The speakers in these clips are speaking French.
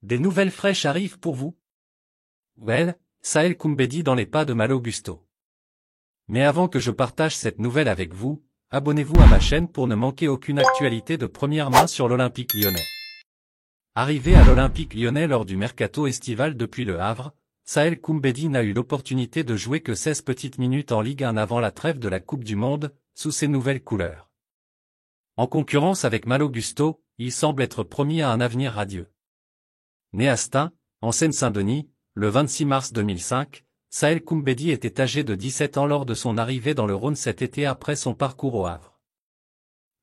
Des nouvelles fraîches arrivent pour vous? Well, Saël Koumbedi dans les pas de Malo Gusto. Mais avant que je partage cette nouvelle avec vous, abonnez-vous à ma chaîne pour ne manquer aucune actualité de première main sur l'Olympique lyonnais. Arrivé à l'Olympique lyonnais lors du mercato estival depuis Le Havre, Saël Koumbedi n'a eu l'opportunité de jouer que 16 petites minutes en Ligue 1 avant la trêve de la Coupe du Monde, sous ses nouvelles couleurs. En concurrence avec Malo Gusto, il semble être promis à un avenir radieux. Né à Stein, en Seine-Saint-Denis, le 26 mars 2005, Saël Koumbedi était âgé de 17 ans lors de son arrivée dans le Rhône cet été après son parcours au Havre.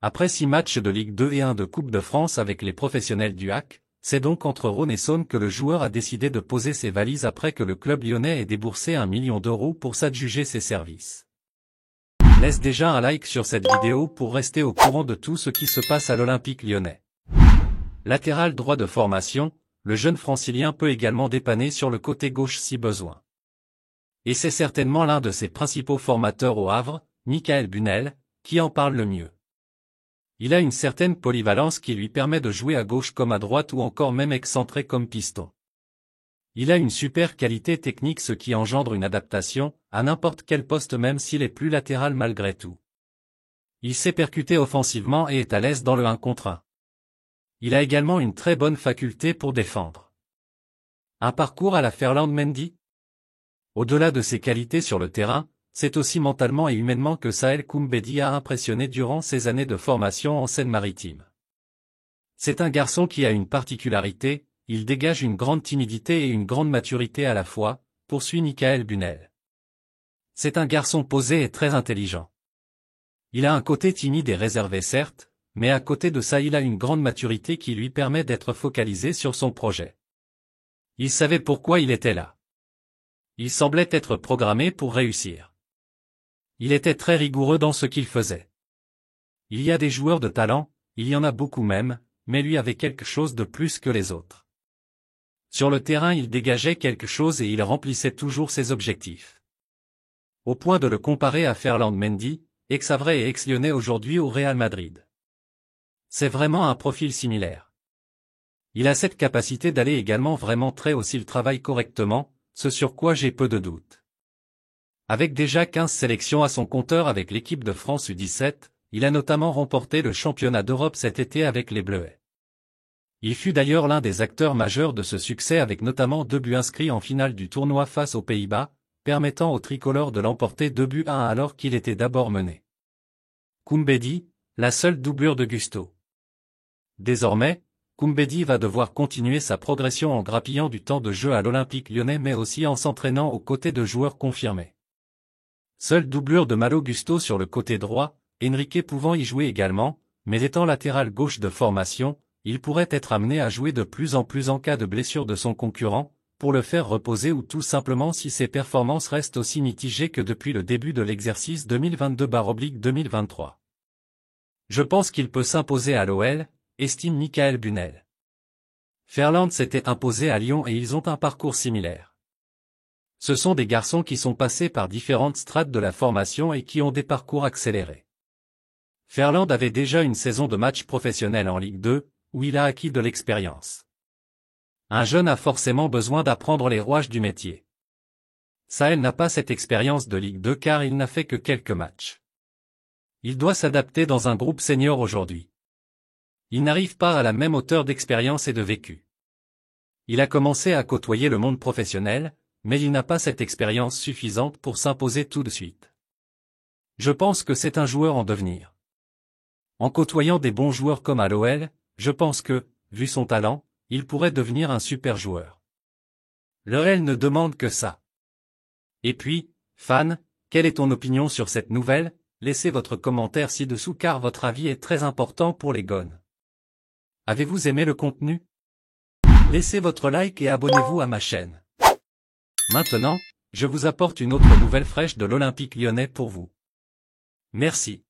Après 6 matchs de Ligue 2 et 1 de Coupe de France avec les professionnels du HAC, c'est donc entre Rhône et Saône que le joueur a décidé de poser ses valises après que le club lyonnais ait déboursé 1 million d'euros pour s'adjuger ses services. Laisse déjà un like sur cette vidéo pour rester au courant de tout ce qui se passe à l'Olympique lyonnais. Latéral droit de formation, le jeune francilien peut également dépanner sur le côté gauche si besoin. Et c'est certainement l'un de ses principaux formateurs au Havre, Michael Bunel, qui en parle le mieux. Il a une certaine polyvalence qui lui permet de jouer à gauche comme à droite ou encore même excentré comme piston. Il a une super qualité technique ce qui engendre une adaptation, à n'importe quel poste même s'il est plus latéral malgré tout. Il sait percuter offensivement et est à l'aise dans le 1 contre 1. Il a également une très bonne faculté pour défendre. Un parcours à la Ferland Mendy? Au-delà de ses qualités sur le terrain, c'est aussi mentalement et humainement que Saël Koumbedi a impressionné durant ses années de formation en Seine-Maritime. C'est un garçon qui a une particularité, il dégage une grande timidité et une grande maturité à la fois, poursuit Michael Bunel. C'est un garçon posé et très intelligent. Il a un côté timide et réservé certes, mais à côté de ça il a une grande maturité qui lui permet d'être focalisé sur son projet. Il savait pourquoi il était là. Il semblait être programmé pour réussir. Il était très rigoureux dans ce qu'il faisait. Il y a des joueurs de talent, il y en a beaucoup même, mais lui avait quelque chose de plus que les autres. Sur le terrain il dégageait quelque chose et il remplissait toujours ses objectifs. Au point de le comparer à Ferland Mendy, ex-Havrais et ex-Lyonnais aujourd'hui au Real Madrid. C'est vraiment un profil similaire. Il a cette capacité d'aller également vraiment très haut s'il travaille correctement, ce sur quoi j'ai peu de doutes. Avec déjà 15 sélections à son compteur avec l'équipe de France U17, il a notamment remporté le championnat d'Europe cet été avec les Bleuets. Il fut d'ailleurs l'un des acteurs majeurs de ce succès avec notamment 2 buts inscrits en finale du tournoi face aux Pays-Bas, permettant au tricolore de l'emporter 2-1 alors qu'il était d'abord mené. Koumbedi, la seule doublure de Gusto. Désormais, Koumbedi va devoir continuer sa progression en grappillant du temps de jeu à l'Olympique lyonnais mais aussi en s'entraînant aux côtés de joueurs confirmés. Seule doublure de Malo Gusto sur le côté droit, Enrique pouvant y jouer également, mais étant latéral gauche de formation, il pourrait être amené à jouer de plus en plus en cas de blessure de son concurrent, pour le faire reposer ou tout simplement si ses performances restent aussi mitigées que depuis le début de l'exercice 2022/2023. Je pense qu'il peut s'imposer à l'OL, estime Michael Bunel. Ferland s'était imposé à Lyon et ils ont un parcours similaire. Ce sont des garçons qui sont passés par différentes strates de la formation et qui ont des parcours accélérés. Ferland avait déjà une saison de match professionnel en Ligue 2, où il a acquis de l'expérience. Un jeune a forcément besoin d'apprendre les rouages du métier. Saël n'a pas cette expérience de Ligue 2 car il n'a fait que quelques matchs. Il doit s'adapter dans un groupe senior aujourd'hui. Il n'arrive pas à la même hauteur d'expérience et de vécu. Il a commencé à côtoyer le monde professionnel, mais il n'a pas cette expérience suffisante pour s'imposer tout de suite. Je pense que c'est un joueur en devenir. En côtoyant des bons joueurs comme à l'OL, je pense que, vu son talent, il pourrait devenir un super joueur. L'OL ne demande que ça. Et puis, fan, quelle est ton opinion sur cette nouvelle? Laissez votre commentaire ci-dessous car votre avis est très important pour les gones. Avez-vous aimé le contenu? Laissez votre like et abonnez-vous à ma chaîne. Maintenant, je vous apporte une autre nouvelle fraîche de l'Olympique lyonnais pour vous. Merci.